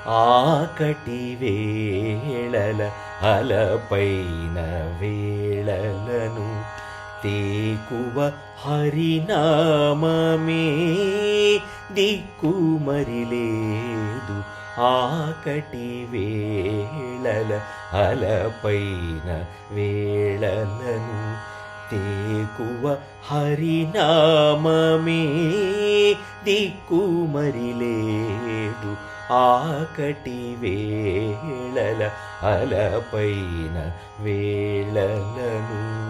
ఆకటి వేళల అలపైన వేళలను తేకువ హరినామమే దిక్కుమరి లేదు. ఆకటి వేళల అలపైన వేళలను తేకువ హరినామమే దిక్కుమరి లేదు. ఆకటి వేళల అలపైన వేళలను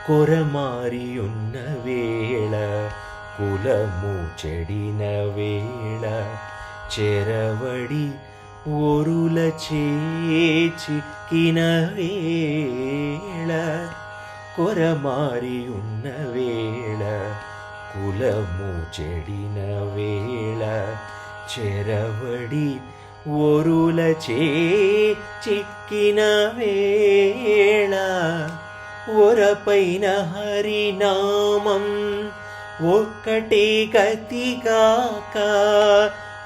కొరమారియున్న వేళ కులము చెడిన వేళ చెరవడి ఒరుల చిక్కిన వేళ కొరమారియున్న వేళ కులము చెడిన వేళ చెరవడి ఒరుల చిక్కిన వేళ ఒరపైన హరినామం ఒక్కటే గతిగాక.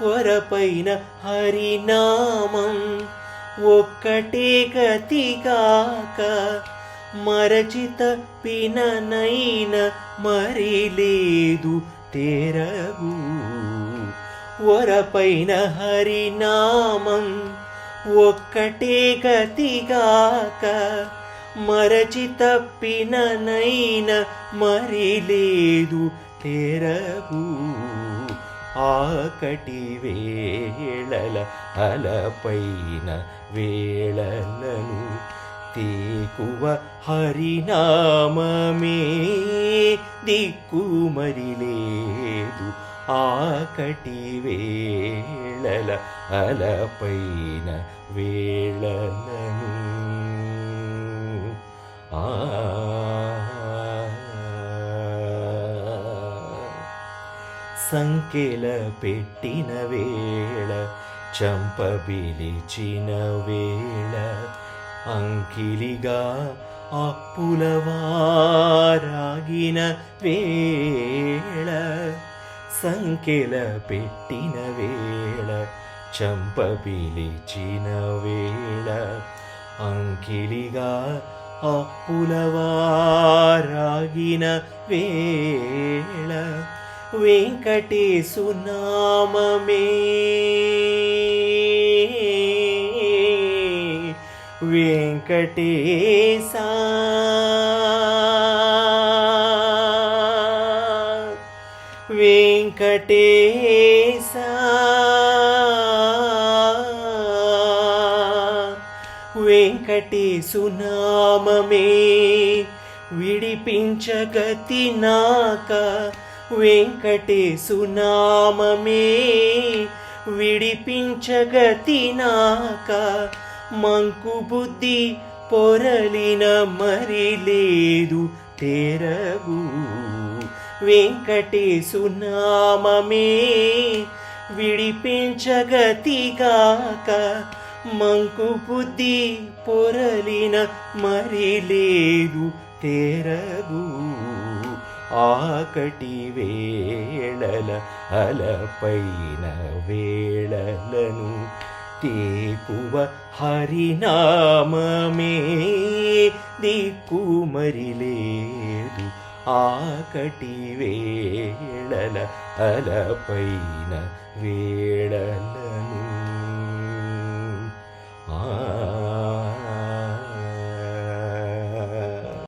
ఒరపైన హరినామం ఒక్కటే గతిగాక. మరచిత పిననైన మరి లేదు తెరగు. ఒరపైన హరినామం ఒక్కటే గతిగాక. మరచిత పిననైన మరి లేదు తెరగు. ఆకటి వేళల అలపైన వేళలను తేకువ హరినామమే దిక్కుమరి లేదు. ఆకటి వేళల అలపైన వేళలను సంకెల పెట్టిన వేళ చంపబిలిచిన వేళ అంకిలిగా అప్పులవారాగిన వేళ సంకెల పెట్టిన వేళ చంపబిలిచిన వేళ అంకిలిగా అప్పులవారాగిన వేళ వెంకటేశు నామమే వెంకటేశా వెంకటేశా వెంకటేశు నామమే విడిపించగతి నాక. వెంకటేశు నామమే విడిపించగతి నాక. మంకు బుద్ధి పొరలిన మరి లేదు తెరగు. వెంకటేశు నామమే విడిపించగతిగాక. మంకు బుద్ధి పొరలిన మరి లేదు తెరగు. ఆకటి వేళల అలపైన వేళలను తేకువ హరినామమే దిక్కుమరి లేదు. ఆకటి వేళల అలపైన వేళ